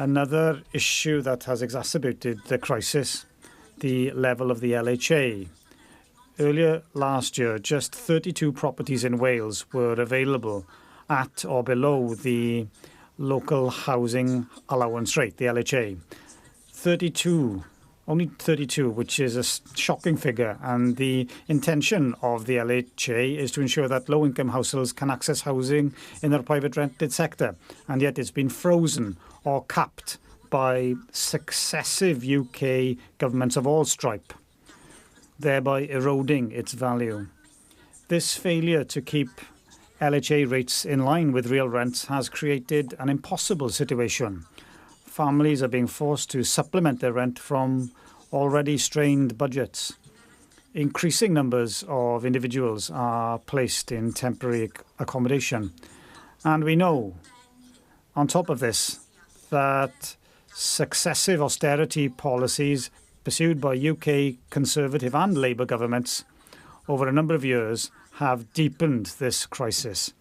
Another issue that has exacerbated the crisis, the level of the LHA. Earlier last year, just 32 properties in Wales were available at or below the Local Housing Allowance rate, the LHA. 32, only 32, which is a shocking figure. And the intention of the LHA is to ensure that low-income households can access housing in the private rented sector. And yet it's been frozen or capped by successive UK governments of all stripe, thereby eroding its value. This failure to keep LHA rates in line with real rents has created an impossible situation. Families are being forced to supplement their rent from already strained budgets. Increasing numbers of individuals are placed in temporary accommodation. And we know, on top of this, that successive austerity policies pursued by UK Conservative and Labour governments over a number of years have deepened this crisis.